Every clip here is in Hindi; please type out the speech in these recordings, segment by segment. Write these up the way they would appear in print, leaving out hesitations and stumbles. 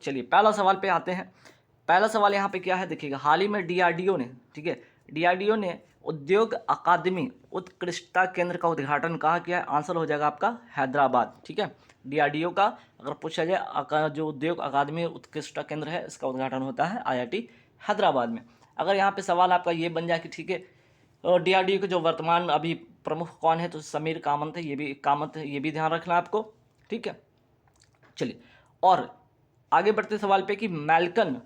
चलिए पहला सवाल पे आते हैं। पहला सवाल यहाँ पे क्या है देखिएगा, हाल ही में डीआरडीओ ने, ठीक है, डीआरडीओ ने उद्योग अकादमी उत्कृष्टता केंद्र का उद्घाटन कहाँ किया है? आंसर हो जाएगा आपका हैदराबाद, ठीक है। डीआरडीओ का अगर पूछा जाए जो उद्योग अकादमी उत्कृष्टता केंद्र है इसका उद्घाटन होता है आईआईटी हैदराबाद में। अगर यहाँ पे सवाल आपका ये बन जाए कि ठीक है डीआरडीओ के जो वर्तमान अभी प्रमुख कौन है, तो समीर कामत है, ये भी ध्यान रखना आपको, ठीक है। चलिए और आगे बढ़ते सवाल पे कि मैल्कन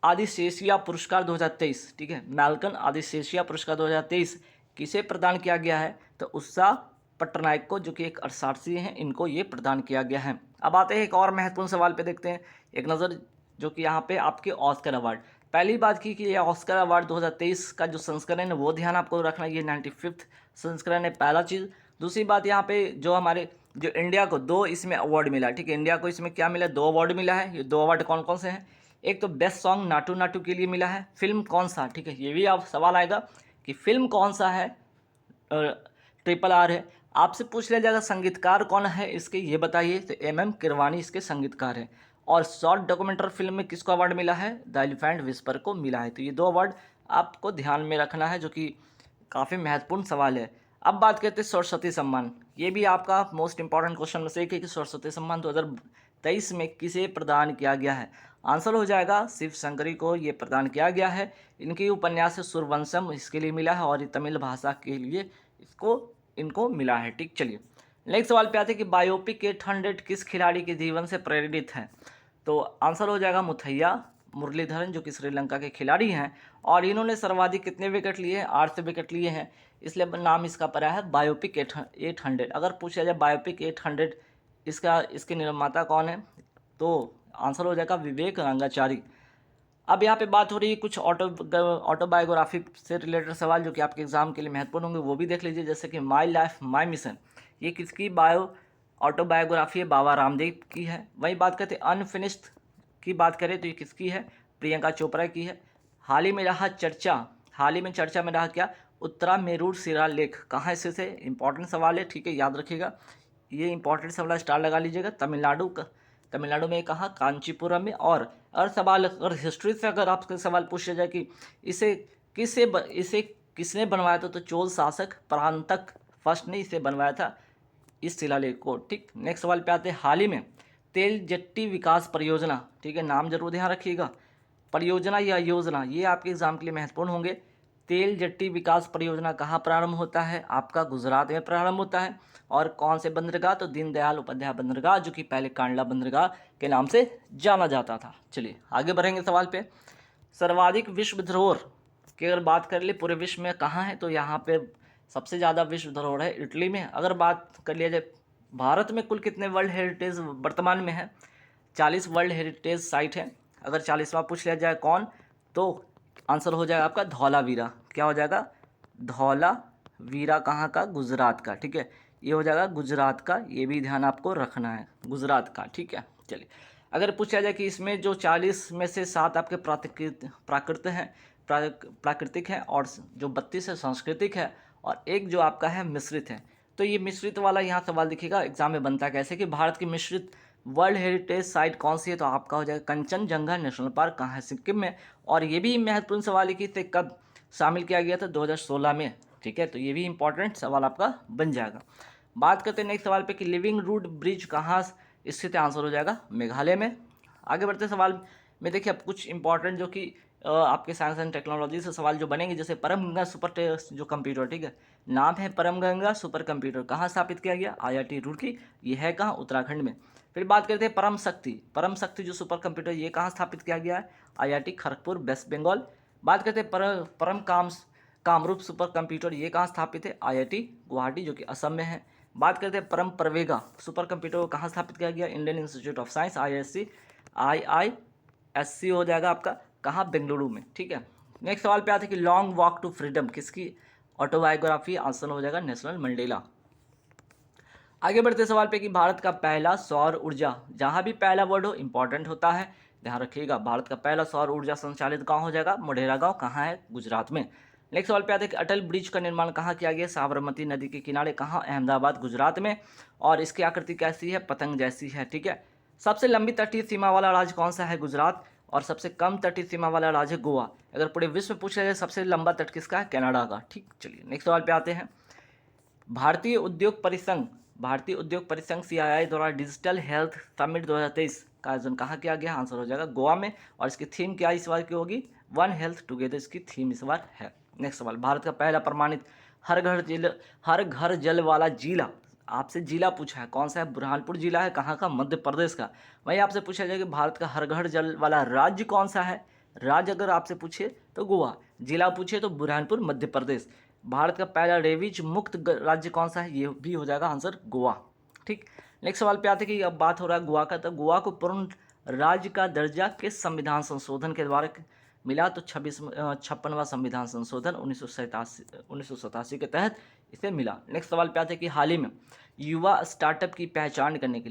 आदिशेषिया पुरस्कार 2023, ठीक है, मैल्कन आदिशेषिया पुरस्कार 2023 किसे प्रदान किया गया है? तो उत्साह पट्टनायक को, जो कि एक अर्थशास्त्री हैं, इनको ये प्रदान किया गया है। अब आते हैं एक और महत्वपूर्ण सवाल पे, देखते हैं एक नज़र, जो कि यहाँ पे आपके ऑस्कर अवार्ड। पहली बात की कि ये ऑस्कर अवार्ड 2023 का जो संस्करण है वो ध्यान आपको रखना, ये 95th संस्करण है, पहला चीज़। दूसरी बात यहाँ पे जो हमारे जो इंडिया को 2 इसमें अवार्ड मिला, ठीक है, इंडिया को इसमें क्या मिला? 2 अवार्ड मिला है। ये 2 अवार्ड कौन कौन से हैं? एक तो बेस्ट सॉन्ग नाटू नाटू के लिए मिला है। फिल्म कौन सा, ठीक है, ये भी आप सवाल आएगा कि फिल्म कौन सा है, ट्रिपल आर है। आपसे पूछ लिया जाएगा संगीतकार कौन है इसके, ये बताइए, तो MM किरवानी इसके संगीतकार हैं। और शॉर्ट डॉक्यूमेंट्री फिल्म में किसको अवार्ड मिला है? द एलिफेंट विस्पर को मिला है। तो ये 2 अवार्ड आपको ध्यान में रखना है, जो कि काफ़ी महत्वपूर्ण सवाल है। अब बात करते हैं सरस्वती सम्मान। ये भी आपका मोस्ट इंपॉर्टेंट क्वेश्चन में से एक है कि सरस्वती सम्मान 2023 में किसे प्रदान किया गया है? आंसर हो जाएगा शिव शंकरी को ये प्रदान किया गया है। इनकी उपन्यास सूर्यवंशम इसके लिए मिला है, और ये तमिल भाषा के लिए इनको मिला है, ठीक। चलिए नेक्स्ट सवाल पे आते हैं कि बायोपिक 800 किस खिलाड़ी के जीवन से प्रेरित है? तो आंसर हो जाएगा मुथैया मुरलीधरन, जो कि श्रीलंका के खिलाड़ी हैं, और इन्होंने सर्वाधिक कितने विकेट लिए हैं? 8 विकेट लिए हैं, इसलिए नाम इसका पड़ा है बायोपिक 800। अगर पूछा जाए बायोपिक 800 इसके निर्माता कौन है, तो आंसर हो जाएगा विवेक रंगाचारी। अब यहाँ पे बात हो रही है कुछ ऑटोबायोग्राफी से रिलेटेड सवाल, जो कि आपके एग्जाम के लिए महत्वपूर्ण होंगे, वो भी देख लीजिए। जैसे कि माई लाइफ माई मिशन, ये किसकी ऑटोबायोग्राफी है? बाबा रामदेव की है। वही बात करते हैं अनफिनिश्ड की बात करें तो ये किसकी है? प्रियंका चोपड़ा की है। हाल ही में चर्चा में रहा क्या? उत्तरा मेरूर शिलालेख कहाँ स्थित है? इंपॉर्टेंट सवाल है, ठीक है, याद रखिएगा, ये इंपॉर्टेंट सवाल स्टार लगा लीजिएगा। तमिलनाडु में कहाँ? कांचीपुरम में। और सवाल अगर हिस्ट्री से अगर आपसे सवाल पूछा जाए कि इसे किसने बनवाया था, तो चोल शासक परांतक फर्स्ट ने इसे बनवाया था, इस शिलालेख को, ठीक। नेक्स्ट सवाल पे आते हैं, हाल ही में तेल जेट्टी विकास परियोजना, ठीक है, नाम जरूर ध्यान रखिएगा, परियोजना या योजना, ये आपके एग्जाम के लिए महत्वपूर्ण होंगे। तेल जेट्टी विकास परियोजना कहाँ प्रारंभ होता है? आपका गुजरात में प्रारंभ होता है। और कौन से बंदरगाह? तो दीनदयाल उपाध्याय बंदरगाह, जो कि पहले कांडला बंदरगाह के नाम से जाना जाता था। चलिए आगे बढ़ेंगे सवाल पे। सर्वाधिक विश्व धरोहर की अगर बात कर ले पूरे विश्व में कहाँ है, तो यहाँ पे सबसे ज़्यादा विश्व धरोहर है इटली में। अगर बात कर लिया जाए भारत में कुल कितने वर्ल्ड हेरिटेज वर्तमान में है? 40 वर्ल्ड हेरिटेज साइट है। अगर 40वां पूछ लिया जाए कौन, तो आंसर हो जाएगा आपका धौलावीरा। क्या हो जाएगा? धौलावीरा कहाँ का? गुजरात का, ठीक है, ये हो जाएगा गुजरात का, ये भी ध्यान आपको रखना है, गुजरात का, ठीक है। चलिए अगर पूछा जाए कि इसमें जो 40 में से 7 आपके प्राकृतिक हैं, और जो 32 है सांस्कृतिक है, और एक जो आपका है मिश्रित है। तो ये मिश्रित वाला यहाँ सवाल दिखेगा एग्जाम में बनता है कैसे कि भारत की मिश्रित वर्ल्ड हेरिटेज साइट कौन सी है, तो आपका हो जाएगा कंचनजंगा नेशनल पार्क कहाँ है? सिक्किम में। और ये भी महत्वपूर्ण सवाल है कि इसे कब शामिल किया गया था? 2016 में, ठीक है, तो ये भी इंपॉर्टेंट सवाल आपका बन जाएगा। बात करते हैं नेक्स्ट सवाल पे कि लिविंग रूट ब्रिज कहाँ स्थित है? आंसर हो जाएगा मेघालय में। आगे बढ़ते सवाल में देखिए अब कुछ इंपॉर्टेंट जो कि आपके साइंस एंड टेक्नोलॉजी से सवाल जो बनेंगे, जैसे परम गंगा जो कंप्यूटर, ठीक है, नाम है परम गंगा सुपर कंप्यूटर, कहाँ स्थापित किया गया? IIT रुड़की, ये है कहाँ? उत्तराखंड में। फिर बात करते हैं परम शक्ति जो सुपर कंप्यूटर, ये कहाँ स्थापित किया गया है? IIT Kharagpur West Bengal. बात करते हैं परम कामरूप सुपर कंप्यूटर, ये कहाँ स्थापित है? IIT गुवाहाटी, जो कि असम में है। बात करते हैं परम प्रवेगा सुपर कंप्यूटर को कहाँ स्थापित किया गया? Indian institute of science IISc हो जाएगा आपका, कहाँ? बेंगलुरु में, ठीक है। नेक्स्ट सवाल पे आते हैं कि लॉन्ग वॉक टू फ्रीडम किसकी ऑटोबायोग्राफी? आंसर हो जाएगा नेशनल मंडेला। आगे बढ़ते सवाल पे कि भारत का पहला सौर ऊर्जा, जहाँ भी पहला वर्ड हो इंपॉर्टेंट होता है, ध्यान रखिएगा, भारत का पहला सौर ऊर्जा संचालित गांव हो जाएगा मोढेरा गांव, कहाँ है? गुजरात में। नेक्स्ट सवाल पे आते हैं कि अटल ब्रिज का निर्माण कहाँ किया गया? साबरमती नदी के किनारे, कहाँ? अहमदाबाद गुजरात में। और इसकी आकृति कैसी है? पतंग जैसी है, ठीक है। सबसे लंबी तटीय सीमा वाला राज्य कौन सा है? गुजरात। और सबसे कम तटीय सीमा वाला राज्य गोवा। अगर पूरे विश्व में पूछा जाए सबसे लंबा तट किसका है? कनाडा का। ठीक, चलिए नेक्स्ट सवाल पे आते हैं। भारतीय उद्योग परिसंघ CII द्वारा डिजिटल हेल्थ समिट 2023 का आयोजन कहाँ किया गया? आंसर हो जाएगा गोवा में। और इसकी थीम क्या इस बार की होगी? वन हेल्थ टुगेदर इसकी थीम इस बार है। नेक्स्ट सवाल, भारत का पहला प्रमाणित हर घर जल वाला जिला, आपसे जिला पूछा है, कौन सा है? बुरहानपुर जिला है। कहाँ का? मध्य प्रदेश का। वहीं आपसे पूछा जाएगा भारत का हर घर जल वाला राज्य कौन सा है? राज्य अगर आपसे पूछे तो गोवा, जिला पूछे तो बुरहानपुर मध्य प्रदेश। भारत का पहला रेवीज मुक्त राज्य कौन सा है? ये भी हो जाएगा आंसर गोवा। ठीक, नेक्स्ट सवाल पे आते हैं कि अब बात हो रहा है गोवा का, तो गोवा को पूर्ण राज्य का दर्जा किस संविधान संशोधन के द्वारा मिला? तो 56वां संविधान संशोधन 1987 के तहत इसे मिला। नेक्स्ट सवाल पे आते हैं कि हाल ही में युवा स्टार्टअप की पहचान करने के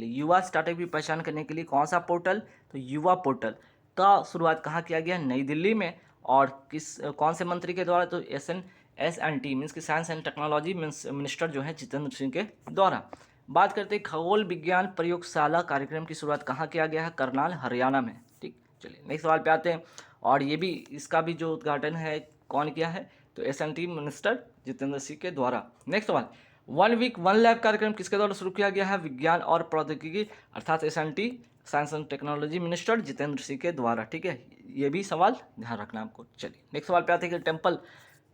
लिए कौन सा पोर्टल? तो युवा पोर्टल का शुरुआत कहाँ किया गया? नई दिल्ली में। और कौन से मंत्री के द्वारा? तो SNT मीन्स की साइंस एंड टेक्नोलॉजी मिनिस्टर जो है जितेंद्र सिंह के द्वारा। बात करते हैं खगोल विज्ञान प्रयोगशाला कार्यक्रम की शुरुआत कहाँ किया गया है? करनाल, हरियाणा में। ठीक, चलिए नेक्स्ट सवाल पे आते हैं। और ये भी इसका भी जो उद्घाटन है कौन किया है? तो SNT मिनिस्टर जितेंद्र सिंह के द्वारा। नेक्स्ट सवाल, 1 वीक 1 लैब कार्यक्रम किसके द्वारा शुरू किया गया है? विज्ञान और प्रौद्योगिकी अर्थात SNT science and technology minister Jitendra Singh के द्वारा। ठीक है, ये भी सवाल ध्यान रखना आपको। चलिए नेक्स्ट सवाल पे आते हैं कि टेम्पल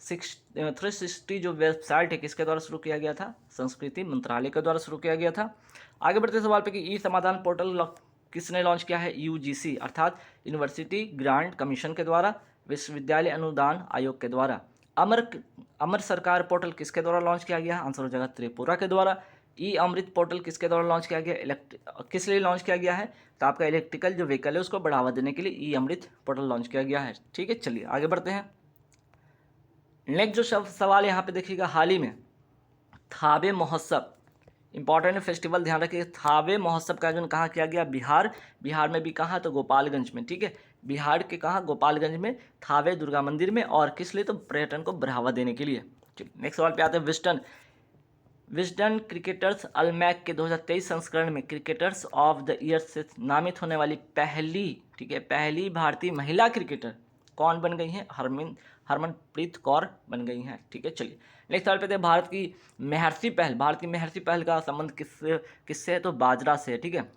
360 जो वेबसाइट है किसके द्वारा शुरू किया गया था? संस्कृति मंत्रालय के द्वारा शुरू किया गया था। आगे बढ़ते सवाल पे कि ई समाधान पोर्टल किसने लॉन्च किया है? UGC अर्थात यूनिवर्सिटी ग्रांट कमीशन के द्वारा, विश्वविद्यालय अनुदान आयोग के द्वारा। अमर सरकार पोर्टल किसके द्वारा लॉन्च किया गया? आंसर हो जाएगा त्रिपुरा के द्वारा। ई अमृत पोर्टल किसके द्वारा लॉन्च किया गया? किस लिए लॉन्च किया गया है? तो आपका इलेक्ट्रिकल जो व्हीकल है उसको बढ़ावा देने के लिए ई अमृत पोर्टल लॉन्च किया गया है। ठीक है, चलिए आगे बढ़ते हैं। नेक्स्ट जो सवाल यहाँ पे देखिएगा, हाल ही में थावे महोत्सव, इंपॉर्टेंट फेस्टिवल ध्यान रखिए, थावे महोत्सव का आयोजन कहाँ किया गया? बिहार में भी कहाँ? तो गोपालगंज में। ठीक है, बिहार के कहाँ? गोपालगंज में थावे दुर्गा मंदिर में। और किस लिए? तो पर्यटन को बढ़ावा देने के लिए। नेक्स्ट सवाल पे आते हैं। विस्डन क्रिकेटर्स अलमैक के 2023 संस्करण में क्रिकेटर्स ऑफ द ईयर से नामित होने वाली पहली भारतीय महिला क्रिकेटर कौन बन गई हैं? हरमनप्रीत कौर बन गई हैं। ठीक है, चलिए नेक्स्ट सवाल पे थे। भारत की महर्षि पहल का संबंध किससे है? तो बाजरा से है। ठीक है,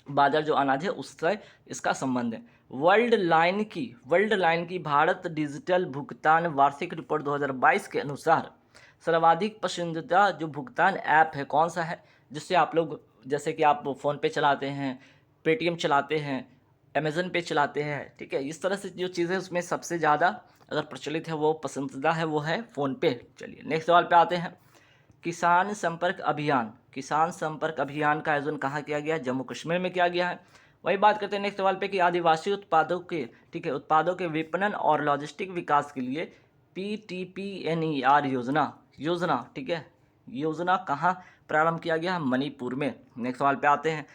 बाजरा जो अनाज है उससे इसका संबंध है। वर्ल्ड लाइन की भारत डिजिटल भुगतान वार्षिक रिपोर्ट 2022 के अनुसार सर्वाधिक पसंदीदा जो भुगतान ऐप है कौन सा है? जिससे आप लोग, जैसे कि आप फ़ोन पे चलाते हैं, पेटीएम चलाते हैं, अमेज़न पे चलाते हैं। ठीक है, इस तरह से जो चीज़ें उसमें सबसे ज़्यादा अगर प्रचलित है वो पसंदीदा है वो है फ़ोनपे। चलिए नेक्स्ट सवाल पे आते हैं। किसान संपर्क अभियान का आयोजन कहाँ किया गया? जम्मू कश्मीर में किया गया है। वही बात करते हैं नेक्स्ट सवाल पे कि आदिवासी उत्पादों के विपणन और लॉजिस्टिक विकास के लिए PTPNER योजना ठीक है, योजना कहाँ प्रारंभ किया गया? मणिपुर में। नेक्स्ट सवाल पे आते हैं।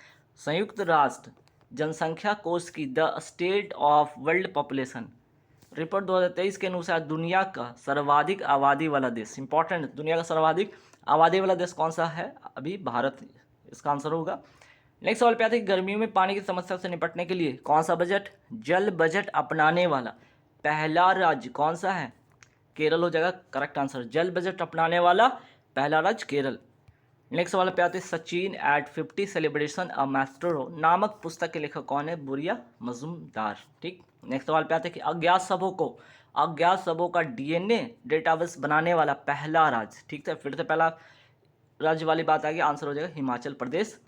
संयुक्त राष्ट्र जनसंख्या कोष की the state of world population report 2023 के अनुसार दुनिया का सर्वाधिक आबादी वाला देश, इंपॉर्टेंट, दुनिया का सर्वाधिक आबादी वाला देश कौन सा है? अभी भारत इसका आंसर होगा। नेक्स्ट सवाल पे आते हैं। गर्मियों में पानी की समस्या से निपटने के लिए कौन सा जल बजट अपनाने वाला पहला राज्य कौन सा है? केरल हो जाएगा करेक्ट आंसर। जल बजट अपनाने वाला पहला राज्य केरल। नेक्स्ट सवाल पे आते हैं। सचिन एट 50 सेलिब्रेशन अ मैस्ट्रो नामक पुस्तक के लेखक कौन है? बुरिया मजूमदार। ठीक, नेक्स्ट सवाल पे आते हैं कि अज्ञात सबों का DNA डेटाबेस बनाने वाला पहला राज्य, ठीक है, फिर से पहला राज्य वाली बात आ गई, आंसर हो जाएगा हिमाचल प्रदेश।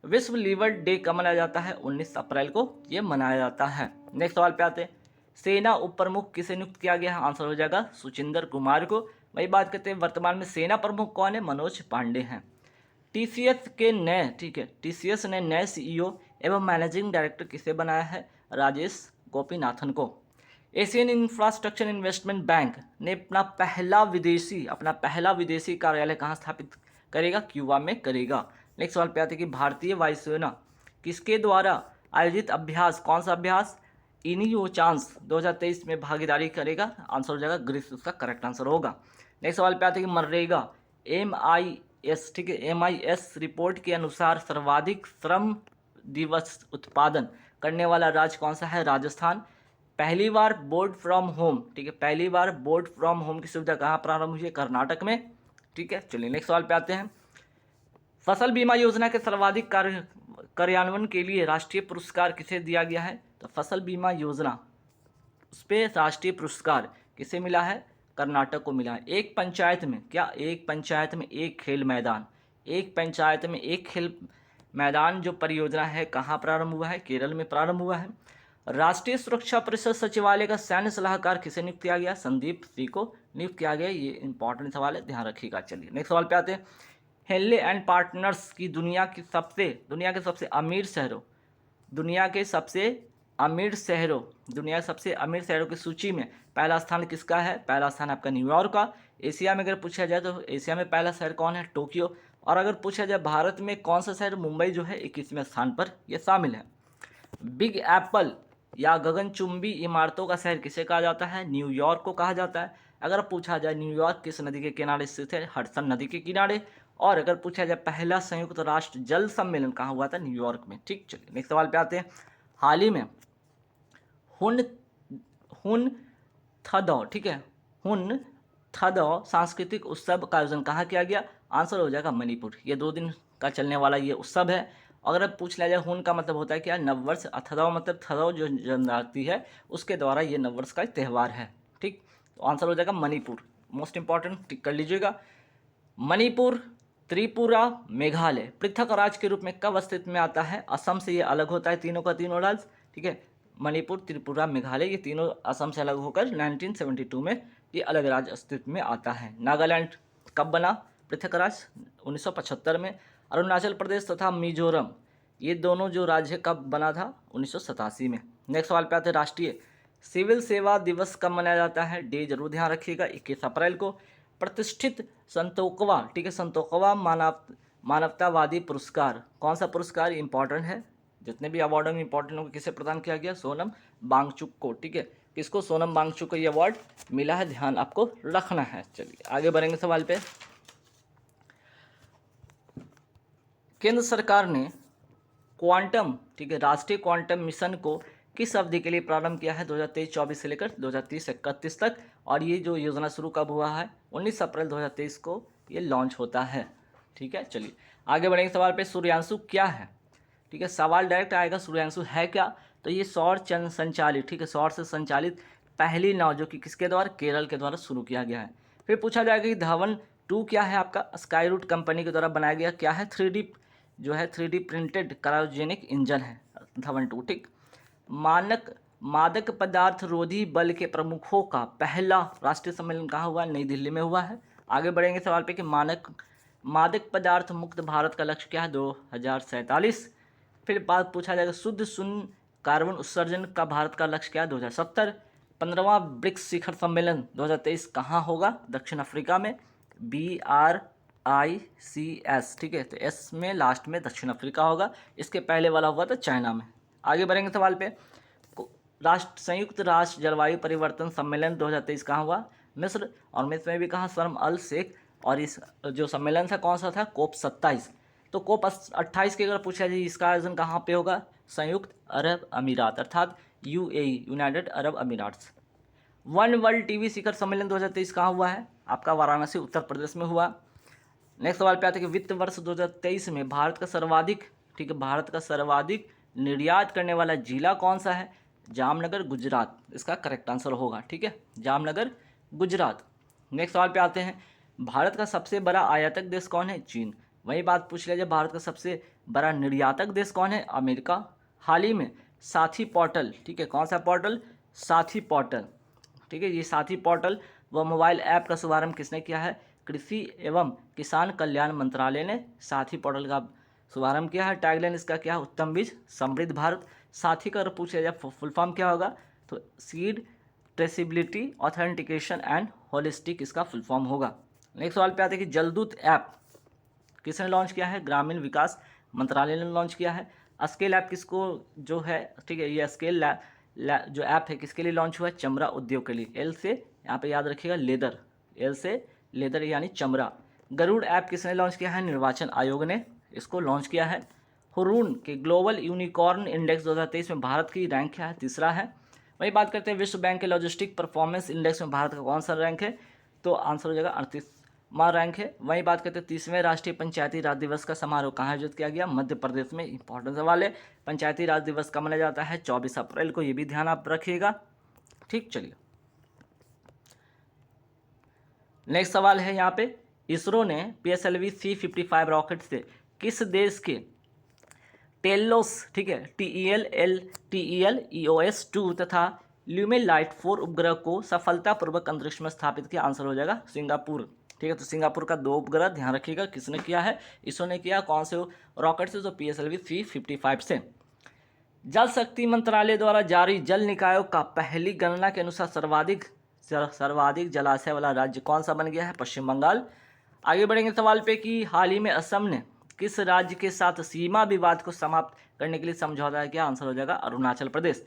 विश्व लीवर डे कब मनाया जाता है? 19 अप्रैल को ये मनाया जाता है। नेक्स्ट सवाल पे आते हैं। सेना उप प्रमुख किसे नियुक्त किया गया है? आंसर हो जाएगा सुचिंदर कुमार को। वही बात करते हैं वर्तमान में सेना प्रमुख कौन है? मनोज पांडे हैं। TCS ने नए CEO एवं मैनेजिंग डायरेक्टर किसे बनाया है? राजेश गोपीनाथन को। एशियन इंफ्रास्ट्रक्चर इन्वेस्टमेंट बैंक ने अपना पहला विदेशी कार्यालय कहाँ स्थापित करेगा? क्यूबा में करेगा। नेक्स्ट सवाल पे आते हैं कि भारतीय वायुसेना किसके द्वारा आयोजित अभ्यास, कौन सा अभ्यास? इनियो चांस 2023 में भागीदारी करेगा? आंसर हो जाएगा ग्रीस, उसका करेक्ट आंसर होगा। नेक्स्ट सवाल पे आते हैं कि मनरेगा MIS रिपोर्ट के अनुसार सर्वाधिक श्रम दिवस उत्पादन करने वाला राज्य कौन सा है? राजस्थान। पहली बार बोर्ड फ्रॉम होम, ठीक है, पहली बार बोर्ड फ्रॉम होम की सुविधा कहाँ प्रारंभ हुई है? कर्नाटक में। ठीक है, चलिए नेक्स्ट सवाल पे आते हैं। फसल बीमा योजना के सर्वाधिक कार्यान्वयन के लिए राष्ट्रीय पुरस्कार किसे दिया गया है? तो फसल बीमा योजना उस पर राष्ट्रीय पुरस्कार किसे मिला है? कर्नाटक को मिला है। एक पंचायत में क्या? एक पंचायत में एक खेल मैदान, एक पंचायत में एक खेल मैदान जो परियोजना है कहाँ प्रारंभ हुआ है? केरल में प्रारंभ हुआ है। राष्ट्रीय सुरक्षा परिषद सचिवालय का सैन्य सलाहकार किसे नियुक्त किया गया? संदीप सिंह को नियुक्त किया गया। ये इंपॉर्टेंट सवाल है, ध्यान रखिएगा। चलिए नेक्स्ट सवाल पे आते हैं। हेनले एंड पार्टनर्स की दुनिया के सबसे अमीर शहरों दुनिया के सबसे अमीर शहरों की सूची में पहला स्थान किसका है? पहला स्थान आपका न्यूयॉर्क का। एशिया में अगर पूछा जाए तो एशिया में पहला शहर कौन है? टोक्यो। और अगर पूछा जाए भारत में कौन सा शहर? मुंबई जो है 21वें स्थान पर यह शामिल है। बिग एप्पल या गगनचुंबी इमारतों का शहर किसे कहा जाता है? न्यूयॉर्क को कहा जाता है। अगर पूछा जाए न्यूयॉर्क किस नदी के किनारे स्थित है? हडसन नदी के किनारे। और अगर पूछा जाए पहला संयुक्त राष्ट्र जल सम्मेलन कहाँ हुआ था? न्यूयॉर्क में। ठीक, चलिए नेक्स्ट सवाल पे आते हैं। हाल ही में हुन थदौ, ठीक है, हुन थदौ सांस्कृतिक उत्सव का आयोजन कहाँ किया गया? आंसर हो जाएगा मणिपुर। ये 2 दिन का चलने वाला ये उत्सव है। अगर अब पूछ लिया जाए हुन का मतलब होता है क्या? नववर्ष। थदौ मतलब थदौ जो जनजाति है उसके द्वारा ये नववर्ष का त्यौहार है। ठीक, तो आंसर हो जाएगा मणिपुर। मोस्ट इंपॉर्टेंट टिक कर लीजिएगा। मणिपुर, त्रिपुरा, मेघालय पृथक राज्य के रूप में कब अस्तित्व में आता है? असम से ये अलग होता है, तीनों का तीनों राज्य। ठीक है, मणिपुर, त्रिपुरा, मेघालय ये तीनों असम से अलग होकर 1972 में ये अलग राज्य अस्तित्व में आता है। नागालैंड कब बना पृथक राज्य? 1975 में। अरुणाचल प्रदेश तथा मिजोरम ये दोनों जो राज्य कब बना था? 1987 में। नेक्स्ट सवाल पे आते हैं। राष्ट्रीय सिविल सेवा दिवस कब मनाया जाता है? डे जरूर ध्यान रखिएगा, 21 अप्रैल को। प्रतिष्ठित संतोकवा, ठीक है, संतोकवा मानवतावादी पुरस्कार, कौन सा पुरस्कार? इंपॉर्टेंट है, जितने भी अवार्ड में इंपॉर्टेंट होंगे किसे प्रदान किया गया? सोनम वांगचुक को। ठीक है, किसको? सोनम वांगचुक को ये अवार्ड मिला है, ध्यान आपको रखना है। चलिए आगे बढ़ेंगे सवाल पे। केंद्र सरकार ने क्वांटम, ठीक है, राष्ट्रीय क्वांटम मिशन को किस अवधि के लिए प्रारंभ किया है? 2023-24 से लेकर 2030-31 तक। और ये जो योजना शुरू कब हुआ है? 19 अप्रैल 2023 को ये लॉन्च होता है। ठीक है, चलिए आगे बढ़ेंगे सवाल पे। सूर्यांशु क्या है? ठीक है, सवाल डायरेक्ट आएगा, सूर्यांशु है क्या? तो ये सौर चंद्र संचालित, ठीक है, सौर से संचालित पहली नाव जो कि किसके द्वारा? केरल के द्वारा शुरू किया गया है। फिर पूछा जाएगा कि धवन 2 क्या है आपका? स्काई रूट कंपनी के द्वारा बनाया गया क्या है? 3D जो है 3D प्रिंटेड क्रायोजेनिक इंजन है धवन 2। ठीक, मादक पदार्थ रोधी बल के प्रमुखों का पहला राष्ट्रीय सम्मेलन कहाँ हुआ? नई दिल्ली में हुआ है। आगे बढ़ेंगे सवाल पे कि मादक पदार्थ मुक्त भारत का लक्ष्य क्या है? 2047। फिर बात पूछा जाएगा शुद्ध शून्य कार्बन उत्सर्जन का भारत का लक्ष्य क्या है? 2070। 15वां ब्रिक्स शिखर सम्मेलन 2023 कहाँ होगा? दक्षिण अफ्रीका में। BRICS, ठीक है, तो एस में लास्ट में दक्षिण अफ्रीका होगा। इसके पहले वाला हुआ था चाइना में। आगे बढ़ेंगे सवाल पे। संयुक्त राष्ट्र जलवायु परिवर्तन सम्मेलन 2023 कहाँ हुआ? मिस्र। और मिस्र में भी कहाँ? शर्म अल शेख। और इस जो सम्मेलन था कौन सा था? COP 27। तो COP 28 की अगर पूछा जाए इसका आयोजन कहाँ पे होगा? संयुक्त अरब अमीरात अर्थात UAE, United Arab Emirates. One world TV शिखर सम्मेलन 2023 कहाँ हुआ है? आपका वाराणसी उत्तर प्रदेश में हुआ। नेक्स्ट सवाल पे आते हैं कि वित्त वर्ष 2023 में भारत का सर्वाधिक, ठीक है, भारत का सर्वाधिक निर्यात करने वाला जिला कौन सा है? जामनगर, गुजरात इसका करेक्ट आंसर होगा। ठीक है, जामनगर, गुजरात। नेक्स्ट सवाल पे आते हैं। भारत का सबसे बड़ा आयातक देश कौन है? चीन। वही बात पूछ लिया जाए भारत का सबसे बड़ा निर्यातक देश कौन है? अमेरिका। हाल ही में साथी पोर्टल, ठीक है, कौन सा पोर्टल? साथी पोर्टल। ठीक है, ये साथी पोर्टल व मोबाइल ऐप का शुभारंभ किसने किया है? कृषि एवं किसान कल्याण मंत्रालय ने साथी पोर्टल का शुभारंभ किया है। टैगलाइन इसका क्या है? उत्तम बीज समृद्ध भारत। साथी का अगर पूछा जाए फुल फॉर्म क्या होगा? तो seed traceability authentication and holistic इसका फुल फॉर्म होगा। नेक्स्ट सवाल पे आते हैं कि जलदूत ऐप किसने लॉन्च किया है? ग्रामीण विकास मंत्रालय ने लॉन्च किया है। स्केल ऐप किसको जो है, ठीक है, ये स्केल जो ऐप है किसके लिए लॉन्च हुआ है? चमड़ा उद्योग के लिए। एल से यहाँ पे याद रखिएगा लेदर, एल से लेदर यानी चमड़ा। गरुड़ ऐप किसने लॉन्च किया है? निर्वाचन आयोग ने इसको लॉन्च किया है। हुरून के ग्लोबल यूनिकॉर्न इंडेक्स 2023 में भारत की रैंक क्या है? तीसरा है। वही बात करते हैं विश्व बैंक के लॉजिस्टिक परफॉर्मेंस इंडेक्स में भारत का कौन सा रैंक है? तो आंसर हो जाएगा 38वां रैंक है। वही बात करते हैं 30वें राष्ट्रीय पंचायती राज दिवस का समारोह कहाँ आयोजित किया गया? मध्य प्रदेश में। इंपॉर्टेंट सवाल है। पंचायती राज दिवस कब मनाया जाता है? 24 अप्रैल को। ये भी ध्यान आप रखिएगा। ठीक, चलिए नेक्स्ट सवाल है यहाँ पे, इसरो ने PSLV C-55 रॉकेट से किस देश के टेलोस, ठीक है, TEL EOS-2 तथा ल्यूमेलाइट 4 उपग्रह को सफलतापूर्वक अंतरिक्ष में स्थापित किया? आंसर हो जाएगा सिंगापुर। ठीक है, तो सिंगापुर का 2 उपग्रह ध्यान रखिएगा किसने किया है? इसरो ने किया। कौन से रॉकेट से? तो PSLV C-55 से। जल शक्ति मंत्रालय द्वारा जारी जल निकायों का पहली गणना के अनुसार सर्वाधिक जलाशय वाला राज्य कौन सा बन गया है? पश्चिम बंगाल। आगे बढ़ेंगे सवाल पे कि हाल ही में असम ने किस राज्य के साथ सीमा विवाद को समाप्त करने के लिए समझौता किया? आंसर हो जाएगा अरुणाचल प्रदेश।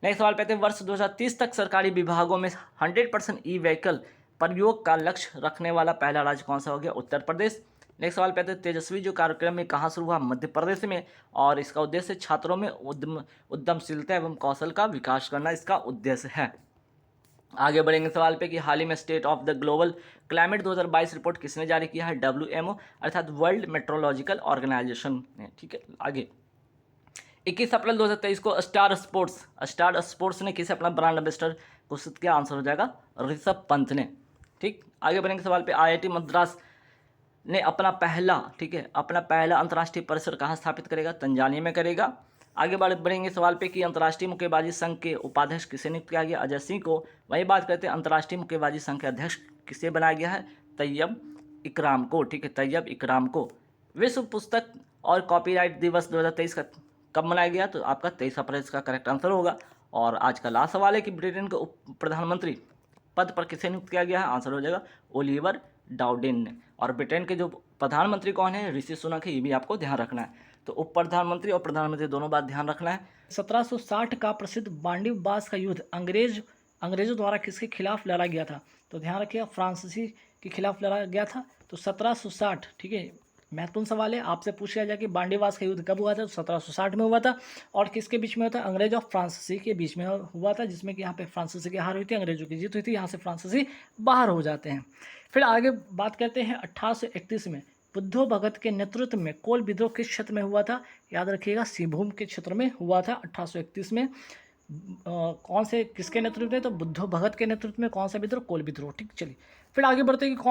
नेक्स्ट सवाल पे आते हैं, वर्ष 2030 तक सरकारी विभागों में 100% ई व्हीकल प्रयोग का लक्ष्य रखने वाला पहला राज्य कौन सा हो गया? उत्तर प्रदेश। नेक्स्ट सवाल पे आते हैं, तेजस्वी जो कार्यक्रम में कहाँ शुरू हुआ? मध्य प्रदेश में। और इसका उद्देश्य छात्रों में उद्यमशीलता एवं कौशल का विकास करना इसका उद्देश्य है। आगे बढ़ेंगे सवाल पे कि हाल ही में state of the global climate 2022 report किसने जारी किया है? WMO अर्थात वर्ल्ड मेट्रोलॉजिकल ऑर्गेनाइजेशन ने। ठीक है, आगे 21 अप्रैल 2023 को स्टार स्पोर्ट्स ने किसे अपना ब्रांड एम्बेसडर घोषित किया? आंसर हो जाएगा ऋषभ पंत ने। ठीक, आगे बढ़ेंगे सवाल पे, IIT मद्रास ने अपना पहला अंतर्राष्ट्रीय परिसर कहाँ स्थापित करेगा? तंजानिया में करेगा। आगे बढ़ेंगे सवाल पे कि अंतर्राष्ट्रीय मुक्केबाजी संघ के उपाध्यक्ष किसे नियुक्त किया गया? अजय सिंह को। वही बात करते हैं, अंतर्राष्ट्रीय मुक्केबाजी संघ के अध्यक्ष किसे बनाया गया है? तैयब इकराम को। ठीक है, तैयब इकराम को। विश्व पुस्तक और कॉपीराइट दिवस 2023 का कब मनाया गया? तो आपका 23 अप्रैल का करेक्ट आंसर होगा। और आज का लास्ट सवाल है कि ब्रिटेन के उप प्रधानमंत्री पद पर किसे नियुक्त किया गया है? आंसर हो जाएगा ओलिवर डाउडेन ने। और ब्रिटेन के जो प्रधानमंत्री कौन है? ऋषि सुनक है। ये भी आपको ध्यान रखना है। तो उप प्रधानमंत्री और प्रधानमंत्री दोनों बात ध्यान रखना है। 1760 का प्रसिद्ध बांडी बास का युद्ध अंग्रेजों द्वारा किसके खिलाफ लड़ा गया था? तो ध्यान रखिएगा, फ्रांसीसी के खिलाफ लड़ा गया था। तो 1760, ठीक है, महत्वपूर्ण सवाल है। आपसे पूछा जाए कि बांडीवास का युद्ध कब हुआ था? तो 1760 में हुआ था। और किसके बीच में हुआ था? अंग्रेज और फ्रांसीसी के बीच में हुआ था, जिसमें कि यहाँ पे फ्रांसीसी की हार हुई थी, अंग्रेजों की जीत हुई थी। यहाँ से फ्रांसीसी बाहर हो जाते हैं। फिर आगे बात करते हैं 1831 में बुद्धो भगत के नेतृत्व में कोल विद्रोह किस क्षेत्र में हुआ था? याद रखिएगा, सिंहभूम के क्षेत्र में हुआ था 1831 में। कौन से किसके नेतृत्व में? तो बुद्धो भगत के नेतृत्व में। कौन सा विद्रोह? कोल विद्रोह। ठीक, चलिए फिर आगे बढ़ते हैं कि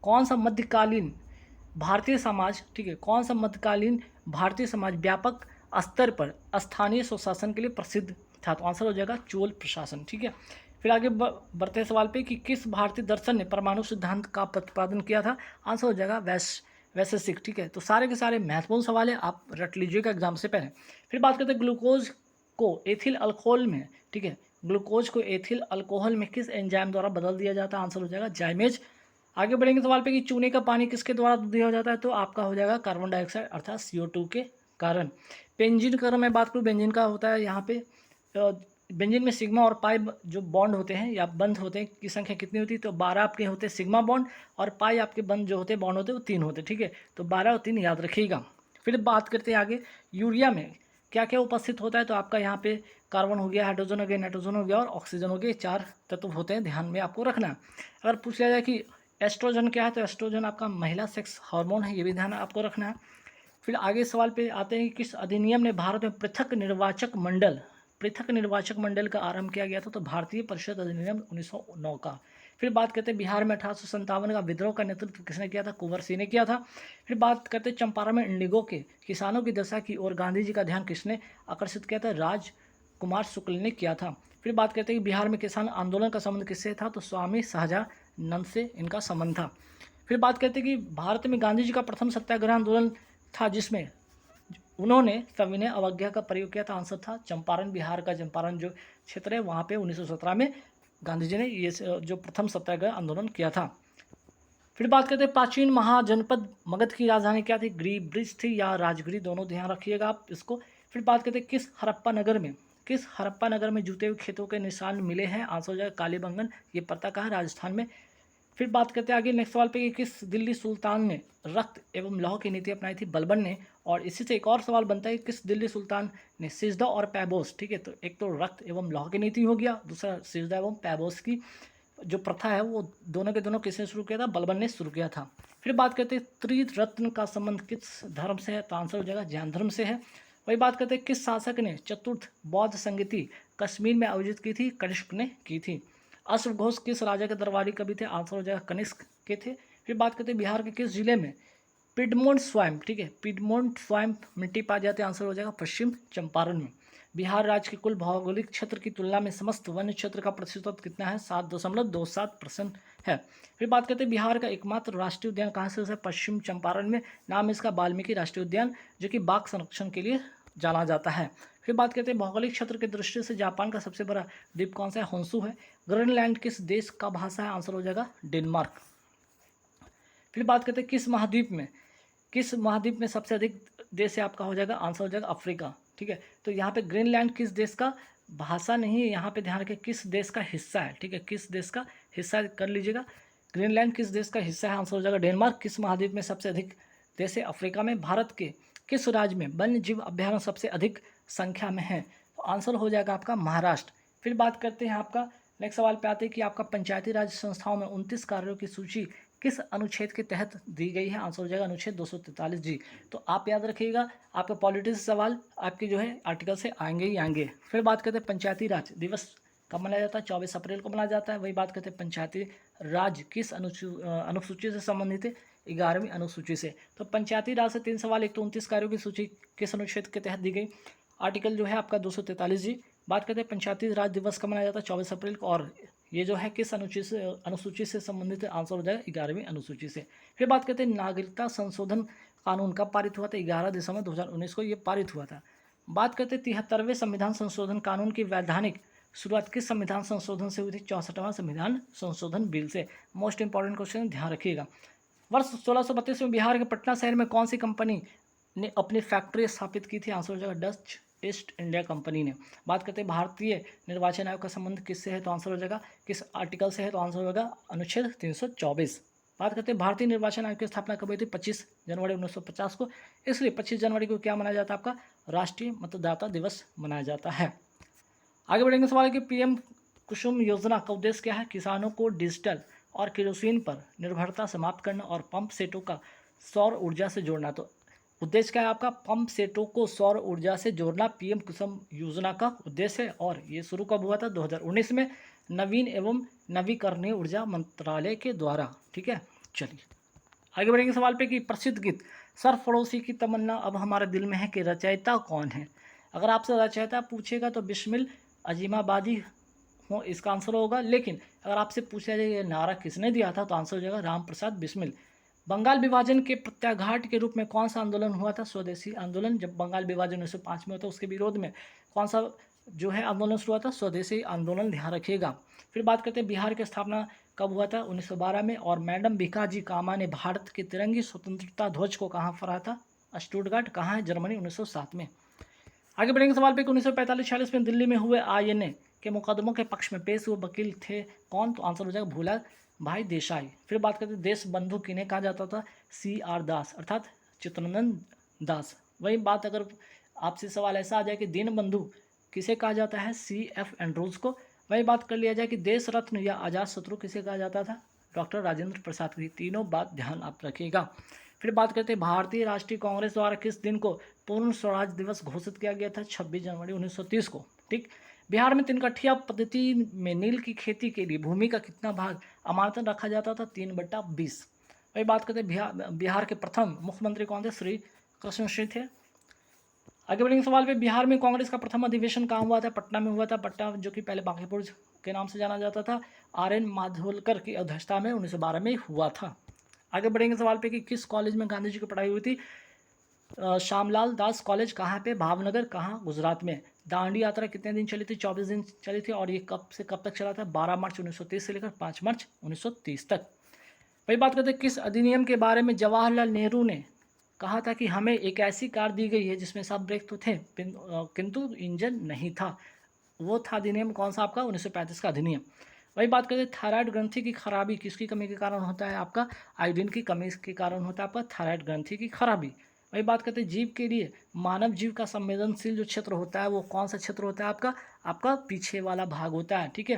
कौन सा मध्यकालीन भारतीय समाज, ठीक है, कौन सा मध्यकालीन भारतीय समाज व्यापक स्तर पर स्थानीय स्वशासन के लिए प्रसिद्ध था? तो आंसर हो जाएगा चोल प्रशासन। ठीक है, फिर आगे बढ़ते हैं सवाल पे कि किस भारतीय दर्शन ने परमाणु सिद्धांत का प्रतिपादन किया था? आंसर हो जाएगा वैशेषिक। ठीक है, तो सारे के सारे महत्वपूर्ण सवाल है, आप रट लीजिएगा एग्जाम से पहले। फिर बात करते हैं ग्लूकोज को एथिल अल्कोहल में, ठीक है, ग्लूकोज को एथिल अल्कोहल में किस एंजाइम द्वारा बदल दिया जाता है? आंसर हो जाएगा जाइमेज। आगे बढ़ेंगे सवाल पे कि चूने का पानी किसके द्वारा दिया जाता है? तो आपका हो जाएगा कार्बन डाइऑक्साइड अर्थात CO2 के कारण। बेंजीन का अगर मैं बात करूँ, बेंजीन का होता है यहाँ पे बेंजीन में सिग्मा और पाई जो बॉन्ड होते हैं या बंध होते हैं की संख्या कितनी होती है? तो 12 आपके होते हैं सिग्मा बॉन्ड, और पाई आपके बंध जो होते हैं बॉन्ड होते हैं वो 3 होते हैं। ठीक है, तो 12 और 3 याद रखिएगा। फिर बात करते हैं आगे, यूरिया में क्या क्या उपस्थित होता है? तो आपका यहाँ पे कार्बन हो गया, हाइड्रोजन हो गया, नाइट्रोजन हो गया और ऑक्सीजन हो गया। 4 तत्व होते हैं, ध्यान में आपको रखना है। अगर पूछ लिया जाए कि एस्ट्रोजन क्या है? तो एस्ट्रोजन आपका महिला सेक्स हार्मोन है, ये भी ध्यान आपको रखना है। फिर आगे सवाल पे आते हैं कि किस अधिनियम ने भारत में पृथक निर्वाचक मंडल का आरंभ किया गया था? तो भारतीय परिषद अधिनियम 1909 का। फिर बात करते हैं बिहार में 1857 का विद्रोह का नेतृत्व किसने किया था? कुंवर सिंह ने किया था। फिर बात करते हैं चंपारण में इंडिगो के किसानों की दशा की ओर गांधी जी का ध्यान किसने आकर्षित किया था? राजकुमार शुक्ल ने किया था। फिर बात करते हैं कि बिहार में किसान आंदोलन का संबंध किससे था? तो स्वामी सहजानंद से इनका संबंध था। फिर बात करते हैं कि भारत में गांधी जी का प्रथम सत्याग्रह आंदोलन था जिसमें उन्होंने सविनय अवज्ञा का प्रयोग किया था। आंसर था चंपारण, बिहार का चंपारण जो क्षेत्र है वहाँ पे 1917 में गांधी जी ने ये जो प्रथम सत्याग्रह आंदोलन किया था। फिर बात करते हैं प्राचीन महाजनपद मगध की राजधानी क्या थी? ग्रीब्रिज थी या राजगिरी, दोनों ध्यान रखिएगा आप इसको। फिर बात करते हैं किस हड़प्पा नगर में जूते हुए खेतों के निशान मिले हैं? आंसर हो जाएगा कालीबंगन। ये पड़ता कहाँ है? राजस्थान में। फिर बात करते हैं आगे नेक्स्ट सवाल पे कि किस दिल्ली सुल्तान ने रक्त एवं लौह की नीति अपनाई थी? बलबन ने। और इसी से एक और सवाल बनता है कि किस दिल्ली सुल्तान ने सिजदा और पैबोस, ठीक है, तो एक तो रक्त एवं लौह की नीति हो गया, दूसरा सिजदा एवं पैबोस की जो प्रथा है वो दोनों के दोनों किसने शुरू किया था? बलबन ने शुरू किया था। फिर बात करते हैं त्रिरत्न का संबंध किस धर्म से है? तो आंसर हो जाएगा जैन धर्म से है। वही बात करते हैं किस शासक ने चतुर्थ बौद्ध संगति कश्मीर में आयोजित की थी? कनिष्क ने की थी। अश्वघोष किस राजा के दरबारी कवि थे? आंसर हो जाएगा कनिष्क के थे। फिर बात करते हैं बिहार के किस जिले में पिडमोंट स्वयं, ठीक है, पिडमोंट स्वयं मिट्टी पाई जाती है? आंसर हो जाएगा पश्चिम चंपारण में। बिहार राज्य के कुल भौगोलिक क्षेत्र की तुलना में समस्त वन्य क्षेत्र का प्रतिशत कितना है? 7.27% है। फिर बात करते हैं बिहार का एकमात्र राष्ट्रीय उद्यान कहाँ से है? पश्चिम चंपारण में। नाम इसका वाल्मीकि राष्ट्रीय उद्यान, जो कि बाघ संरक्षण के लिए जाना जाता है। फिर बात करते हैं भौगोलिक क्षेत्र की दृष्टि से जापान का सबसे बड़ा द्वीप कौन सा है? होंसू है। ग्रीनलैंड किस देश का भाषा है? आंसर हो जाएगा डेनमार्क। फिर बात करते हैं किस महाद्वीप में सबसे अधिक देश है? आपका हो जाएगा आंसर हो जाएगा अफ्रीका, ठीक है। तो यहाँ पे ग्रीनलैंड किस देश का भाषा नहीं है, यहाँ पे ध्यान रखें किस देश का हिस्सा है, ठीक है, किस देश का हिस्सा कर लीजिएगा। ग्रीनलैंड किस देश का हिस्सा है? आंसर हो जाएगा डेनमार्क। किस महाद्वीप में सबसे अधिक देश है? अफ्रीका में। भारत के किस राज्य में वन्य जीव अभ्यारण्य सबसे अधिक संख्या में है? तो आंसर हो जाएगा आपका महाराष्ट्र। फिर बात करते हैं आपका नेक्स्ट सवाल पे आते हैं कि आपका पंचायती राज संस्थाओं में 29 कार्यों की सूची किस अनुच्छेद के तहत दी गई है? आंसर हो जाएगा अनुच्छेद 243 जी। तो आप याद रखिएगा, आपका पॉलिटिक्स सवाल आपके जो है आर्टिकल से आएंगे ही आएंगे। फिर बात करते हैं पंचायती राज दिवस कब मनाया जाता है? 24 अप्रैल को मनाया जाता है। वही बात करते हैं पंचायती राज किस अनुसूची से संबंधित है? 11वीं अनुसूची से। तो पंचायती राज से 3 सवाल। एक तो 29 कार्यों की सूची किस अनुच्छेद के तहत दी गई? आर्टिकल जो है आपका 243 जी। बात करते हैं पंचायती राज दिवस कब मनाया जाता है? 24 अप्रैल को। और ये जो है किस अनुसूची से संबंधित है? आंसर हो जाएगा 11वीं अनुसूची से। फिर बात करते हैं नागरिकता संशोधन कानून कब पारित हुआ था? 11 दिसंबर 2019 को ये पारित हुआ था। बात करते हैं 73वें संविधान संशोधन कानून की वैधानिक शुरुआत किस संविधान संशोधन से हुई थी? 64वां संविधान संशोधन बिल से। मोस्ट इंपॉर्टेंट क्वेश्चन, ध्यान रखिएगा। वर्ष 1632 में बिहार के पटना शहर में कौन सी कंपनी ने अपनी फैक्ट्री स्थापित की थी? आंसर हो जाएगा डच ईस्ट इंडिया कंपनी ने। बात करते हैं भारतीय निर्वाचन आयोग का संबंध किससे है? तो आंसर हो जाएगा किस आर्टिकल से है? तो आंसर होगा अनुच्छेद 324। बात करते हैं भारतीय निर्वाचन आयोग की स्थापना कब हुई थी? 25 जनवरी 1950 को। इसलिए 25 जनवरी को क्या मनाया जाता है? आपका राष्ट्रीय मतदाता दिवस मनाया जाता है। आगे बढ़ेंगे सवाल कि पीएम कुसुम योजना का उद्देश्य क्या है? किसानों को डिजिटल और केरोसिन पर निर्भरता समाप्त करना और पंप सेटों का सौर ऊर्जा से जोड़ना। तो उद्देश्य क्या है आपका? पंप सेटों को सौर ऊर्जा से जोड़ना पीएम कुसुम योजना का उद्देश्य है। और ये शुरू कब हुआ था? 2019 में नवीन एवं नवीकरणीय ऊर्जा मंत्रालय के द्वारा, ठीक है। चलिए आगे बढ़ेंगे सवाल पे कि प्रसिद्ध गीत सरफरोशी की तमन्ना अब हमारे दिल में है कि रचयिता कौन है? अगर आपसे रचयिता पूछेगा तो बिस्मिल अजीमाबादी हो इसका आंसर होगा। लेकिन अगर आपसे पूछा जाए ये नारा किसने दिया था? तो आंसर हो जाएगा राम प्रसाद बिस्मिल। बंगाल विभाजन के प्रत्याघात के रूप में कौन सा आंदोलन हुआ था? स्वदेशी आंदोलन। जब बंगाल विभाजन 1905 में होता उसके विरोध में कौन सा जो है आंदोलन शुरू हुआ था? स्वदेशी आंदोलन, ध्यान रखिएगा। फिर बात करते हैं बिहार की स्थापना कब हुआ था? 1912 में। और मैडम भिकाजी कामा ने भारत के तिरंगी स्वतंत्रता ध्वज को कहाँ फहराया था? स्टुटगार्ट, कहाँ है? जर्मनी, 1907 में। आगे बढ़ेंगे सवाल पे 1945-46 में दिल्ली में हुए आईएनए के मुकदमों के पक्ष में पेश हुए वकील थे कौन? तो आंसर हो जाएगा भूला भाई देसाई। फिर बात करते हैं देश बंधु किन्हें कहा जाता था? CR दास अर्थात चित्तरंजन दास। वही बात अगर आपसे सवाल ऐसा आ जाए कि दीन बंधु किसे कहा जाता है? CF एंड्रूज को। वही बात कर लिया जाए कि देश रत्न या आजाद शत्रु किसे कहा जाता था? डॉक्टर राजेंद्र प्रसाद की। तीनों बात ध्यान आप रखिएगा। फिर बात करते हैं भारतीय राष्ट्रीय कांग्रेस द्वारा किस दिन को पूर्ण स्वराज दिवस घोषित किया गया था? 26 जनवरी 1930 को, ठीक। बिहार में तिनकठिया पद्धति में नील की खेती के लिए भूमि का कितना भाग अमानतन रखा जाता था? 3/20। वही बात करते हैं बिहार के प्रथम मुख्यमंत्री कौन थे? श्री कृष्ण सिंह थे। आगे बढ़ेंगे सवाल पे बिहार में कांग्रेस का प्रथम अधिवेशन कहाँ हुआ था? पटना में हुआ था। पटना जो कि पहले बांकीपुर के नाम से जाना जाता था। RN माधोलकर की अध्यक्षता में 1912 में हुआ था। आगे बढ़ेंगे सवाल पे कि किस कॉलेज में गांधी जी की पढ़ाई हुई थी? श्यामलाल दास कॉलेज, कहाँ पे? भावनगर, कहाँ? गुजरात में। दांडी यात्रा कितने दिन चली थी? 24 दिन चली थी। और ये कब से कब तक चला था? 12 मार्च 1930 से लेकर 5 मार्च 1930 तक। वही बात करते हैं किस अधिनियम के बारे में जवाहरलाल नेहरू ने कहा था कि हमें एक ऐसी कार दी गई है जिसमें सब ब्रेक तो थे किंतु इंजन नहीं था? वो था अधिनियम कौन सा आपका? 1935 का अधिनियम। वही बात करते हैं थायराइड ग्रंथि की खराबी किसकी कमी के कारण होता है, आपका आयोडीन की कमी के कारण होता है आपका थायराइड ग्रंथि की खराबी। वही बात करते हैं जीव के लिए, मानव जीव का संवेदनशील जो क्षेत्र होता है वो कौन सा क्षेत्र होता है, आपका आपका पीछे वाला भाग होता है, ठीक है।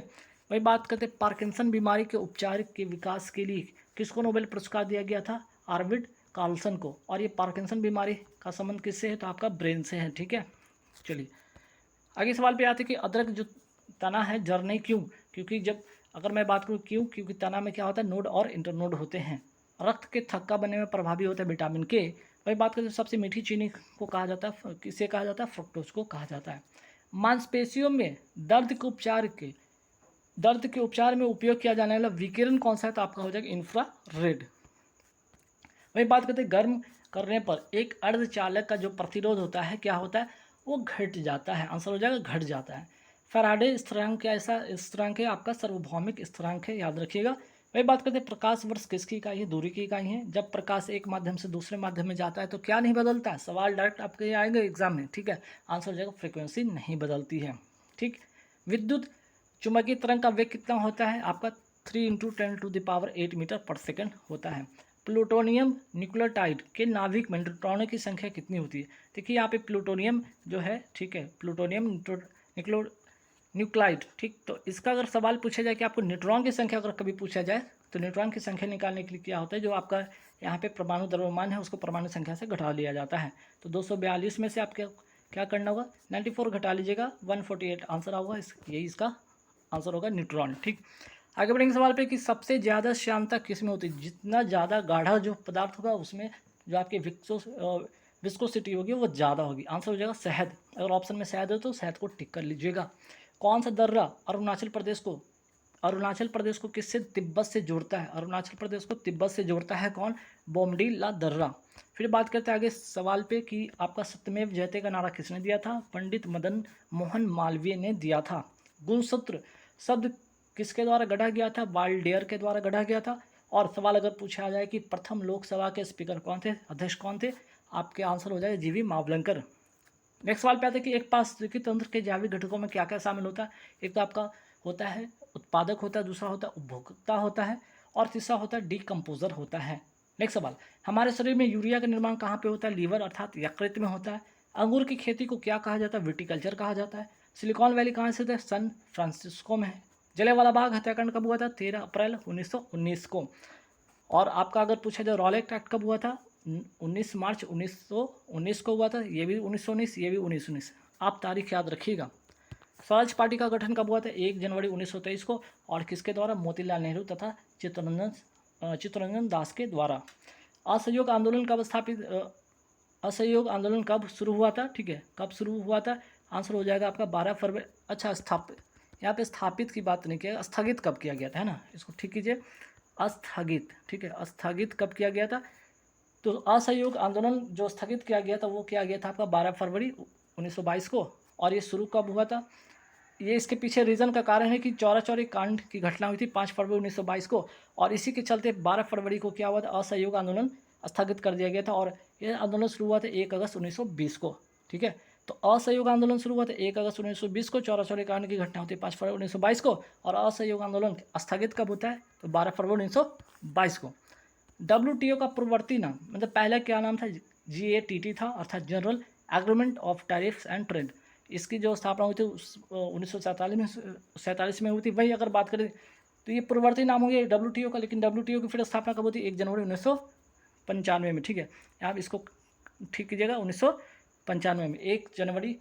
वही बात करते हैं पार्किंसन बीमारी के उपचार के विकास के लिए किसको नोबेल पुरस्कार दिया गया था, आर्विड कार्लसन को। और ये पार्किंसन बीमारी का संबंध किससे है, तो आपका ब्रेन से है, ठीक है। चलिए आगे सवाल पे आते हैं कि अदरक जो तना है जरने क्यों, क्योंकि जब अगर मैं बात करूँ क्यों, क्योंकि तना में क्या होता है, नोड और इंटरनोड होते हैं। रक्त के थक्का बनने में प्रभावी होता है विटामिन के। वही बात करें तो सबसे मीठी चीनी को कहा जाता है, किसे कहा जाता है, फ्रुक्टोज को कहा जाता है। मांसपेशियों में दर्द के उपचार में उपयोग किया जाने वाला विकिरण कौन सा है, तो आपका हो जाएगा इंफ्रारेड। वही बात करते हैं गर्म करने पर एक अर्धचालक का जो प्रतिरोध होता है क्या होता है, वो घट जाता है, आंसर हो जाएगा घट जाता है। फैराडे स्थिरांक ऐसा स्थिरांक है आपका सार्वभौमिक स्थिरांक है, याद रखिएगा। वही बात करते हैं प्रकाश वर्ष किसकी इकाई है, दूरी की इकाई है। जब प्रकाश एक माध्यम से दूसरे माध्यम में जाता है तो क्या नहीं बदलता है, सवाल डायरेक्ट आपके ये आएंगे एग्जाम में, ठीक है। आंसर हो जाएगा फ्रिक्वेंसी नहीं बदलती है, ठीक। विद्युत चुंबकीय तरंग का वेग कितना होता है, आपका 3 × 10⁸ मीटर पर सेकंड होता है। प्लूटोनियम न्यूक्लियोटाइड के नाभिक में न्यूट्रॉनों की संख्या कितनी होती है, देखिए यहाँ पे प्लूटोनियम जो है, ठीक है, प्लूटोनियम न्यूक्लाइड, ठीक। तो इसका अगर सवाल पूछा जाए कि आपको न्यूट्रॉन की संख्या अगर कभी पूछा जाए तो न्यूट्रॉन की संख्या निकालने के लिए क्या होता है, जो आपका यहाँ पे परमाणु द्रव्यमान है उसको परमाणु संख्या से घटा लिया जाता है। तो 242 में से आपके क्या करना होगा, 94 घटा लीजिएगा, 148 आंसर होगा, यही इसका आंसर होगा न्यूट्रॉन, ठीक। आगे बढ़ेंगे सवाल पे कि सबसे ज़्यादा श्यानता किस में होती है, जितना ज़्यादा गाढ़ा जो पदार्थ होगा उसमें जो आपकी विस्कोसिटी होगी वो ज़्यादा होगी, आंसर हो जाएगा शहद। अगर ऑप्शन में शहद हो तो शहद को टिक कर लीजिएगा। कौन सा दर्रा अरुणाचल प्रदेश को किससे, तिब्बत से जोड़ता है, अरुणाचल प्रदेश को तिब्बत से जोड़ता है कौन, बोमडीला दर्रा। फिर बात करते हैं आगे सवाल पे कि आपका सत्यमेव जयते का नारा किसने दिया था, पंडित मदन मोहन मालवीय ने दिया था। गुणसूत्र शब्द किसके द्वारा गढ़ा गया था, वाल्डेयर के द्वारा गढ़ा गया था। और सवाल अगर पूछा जाए कि प्रथम लोकसभा के स्पीकर कौन थे, अध्यक्ष कौन थे, आपके आंसर हो जाएगा जीवी मावलंकर। नेक्स्ट सवाल पे आते हैं कि एक पारिस्थितिकी तंत्र के जैविक घटकों में क्या क्या शामिल होता है। एक तो आपका होता है उत्पादक होता है, दूसरा होता है उपभोक्ता होता है, और तीसरा होता है डिकम्पोजर होता है। नेक्स्ट सवाल, हमारे शरीर में यूरिया का निर्माण कहाँ पे होता है, लीवर अर्थात यकृत में होता है। अंगूर की खेती को क्या कहा जाता है, विटिकल्चर कहा जाता है। सिलिकॉन वैली कहाँ स्थित है, सन फ्रांसिस्को में है। जलियांवाला बाग हत्याकांड कब हुआ था, 13 अप्रैल 1919 को। और आपका अगर पूछा जाए रॉलेट एक्ट कब हुआ था, 19 मार्च 1919 को हुआ था, ये भी 1919, ये भी 1919, आप तारीख याद रखिएगा। स्वराज पार्टी का गठन कब हुआ था, 1 जनवरी 1923 को, और किसके द्वारा, मोतीलाल नेहरू तथा चित्तरंजन दास के द्वारा। असहयोग आंदोलन कब शुरू हुआ था, ठीक है, कब शुरू हुआ था, आंसर हो जाएगा आपका 12 फरवरी। अच्छा स्थापित, यहाँ पे स्थापित की बात नहीं किया, स्थगित कब किया गया था, है ना, इसको ठीक कीजिए, स्थगित, ठीक है, स्थगित कब किया गया था। तो असहयोग आंदोलन जो स्थगित किया गया था वो किया गया था आपका 12 फरवरी 1922 को। और ये शुरू कब हुआ था, ये इसके पीछे रीज़न का कारण है कि चौरा चौरी कांड की घटना हुई थी 5 फरवरी 1922 को, और इसी के चलते 12 फरवरी को क्या हुआ था, असहयोग आंदोलन स्थगित कर दिया गया था। और यह आंदोलन शुरू हुआ था 1 अगस्त 1920 को, ठीक है। तो असहयोग आंदोलन शुरू हुआ था 1 अगस्त 1920 को, चौरा चौरी कांड की घटना होती है 5 फरवरी 1922 को, और असहयोग आंदोलन स्थगित कब होता है, तो 12 फरवरी 1922 को। WTO का पूर्ववर्ती नाम, मतलब पहले क्या नाम था, GATT था, अर्थात general agreement of tariffs and trade. इसकी जो स्थापना हुई थी 1947 में हुई थी। वही अगर बात करें तो ये पूर्ववर्ती नाम हो गया WTO का, लेकिन WTO की फिर स्थापना कब होती है, 1 जनवरी 1995 में, ठीक है। आप इसको ठीक कीजिएगा, 1995 में, 1 जनवरी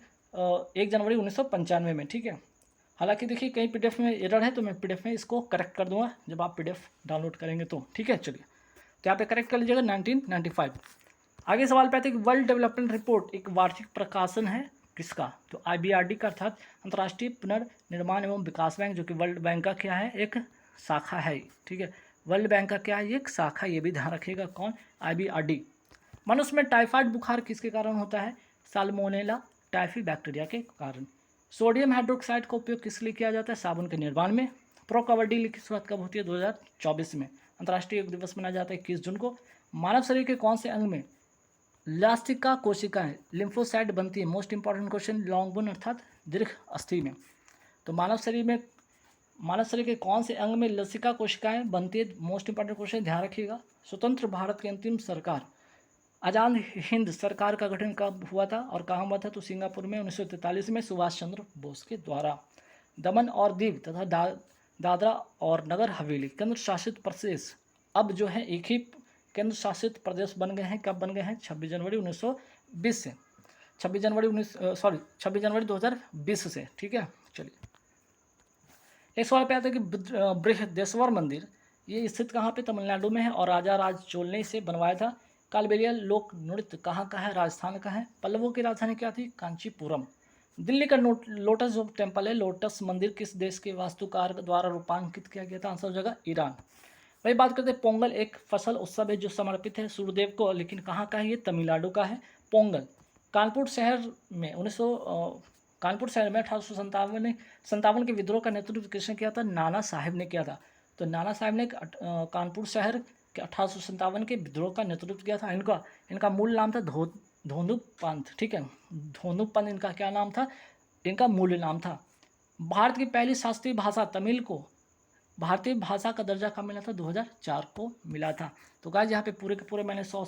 1995 में, ठीक है। हालांकि देखिए कहीं PDF में एरर है तो मैं PDF में इसको करेक्ट कर दूंगा जब आप PDF डाउनलोड करेंगे तो, ठीक है। चलिए तो यहाँ पे करेक्ट कर लीजिएगा 1995। आगे सवाल पे आते हैं कि वर्ल्ड डेवलपमेंट रिपोर्ट एक वार्षिक प्रकाशन है किसका, तो IBRD का, अर्थात अंतर्राष्ट्रीय पुनर्निर्माण एवं विकास बैंक, जो कि वर्ल्ड बैंक का क्या है, एक शाखा है, ठीक है। वर्ल्ड बैंक का क्या है, एक शाखा, ये भी ध्यान रखिएगा, कौन, IBRD। मनुष्य में टाइफाइड बुखार किसके कारण होता है, साल्मोनेला टाइफी बैक्टीरिया के कारण। सोडियम हाइड्रोक्साइड का उपयोग किस लिए किया जाता है, साबुन के निर्माण में। प्रो कबड्डी लीग की शुरुआत कब होती है, 2024 में। अंतर्राष्ट्रीय योग दिवस मनाया जाता है 21 जून को। मानव शरीर के कौन से अंग में लास्टिका कोशिकाएं लिम्फोसाइट बनती है, most important question, long bone अर्थात दीर्घ अस्थि में। तो मानव शरीर में मानव शरीर के कौन से अंग में लसिका कोशिकाएं बनती है? मोस्ट इंपॉर्टेंट क्वेश्चन, ध्यान रखिएगा। स्वतंत्र भारत की अंतिम सरकार, आज़ाद हिंद सरकार का गठन कब हुआ था और कहाँ हुआ था? तो सिंगापुर में 1943 में सुभाष चंद्र बोस के द्वारा। दमन और दीव तथा दादरा और नगर हवेली केंद्र शासित प्रदेश अब जो है एक ही केंद्र शासित प्रदेश बन गए हैं। कब बन गए हैं? 26 जनवरी 1920 से, 26 जनवरी 2020 से, ठीक है। चलिए एक सवाल पे आता है कि बृहदेश्वर मंदिर ये स्थित कहाँ पे? तमिलनाडु में है और राजा राज चोल ने इसे बनवाया था। कालबेलिया लोक नृत्य कहाँ का है? राजस्थान का है। पल्लवों की राजधानी क्या थी? कांचीपुरम। दिल्ली का लोटस जो टेम्पल है, लोटस मंदिर किस देश के वास्तुकार द्वारा रूपांकित किया गया था? आंसर हो जाएगा ईरान। वही बात करते हैं, पोंगल एक फसल उत्सव है जो समर्पित है सूर्यदेव को, लेकिन कहाँ का है? ये तमिलनाडु का है पोंगल। कानपुर शहर में कानपुर शहर में 1857 के विद्रोह का नेतृत्व किसने किया था? नाना साहेब ने किया था। तो नाना साहेब ने कानपुर शहर के 1857 के विद्रोह का नेतृत्व किया था। इनका मूल नाम था धोंदुक पंथ, ठीक है। धोंदुक पंथ इनका क्या नाम था? इनका मूल नाम था। भारत की पहली शास्त्रीय भाषा तमिल को भारतीय भाषा का दर्जा कब मिला था? 2004 को मिला था। तो गाइस यहाँ पे पूरे के पूरे मैंने 100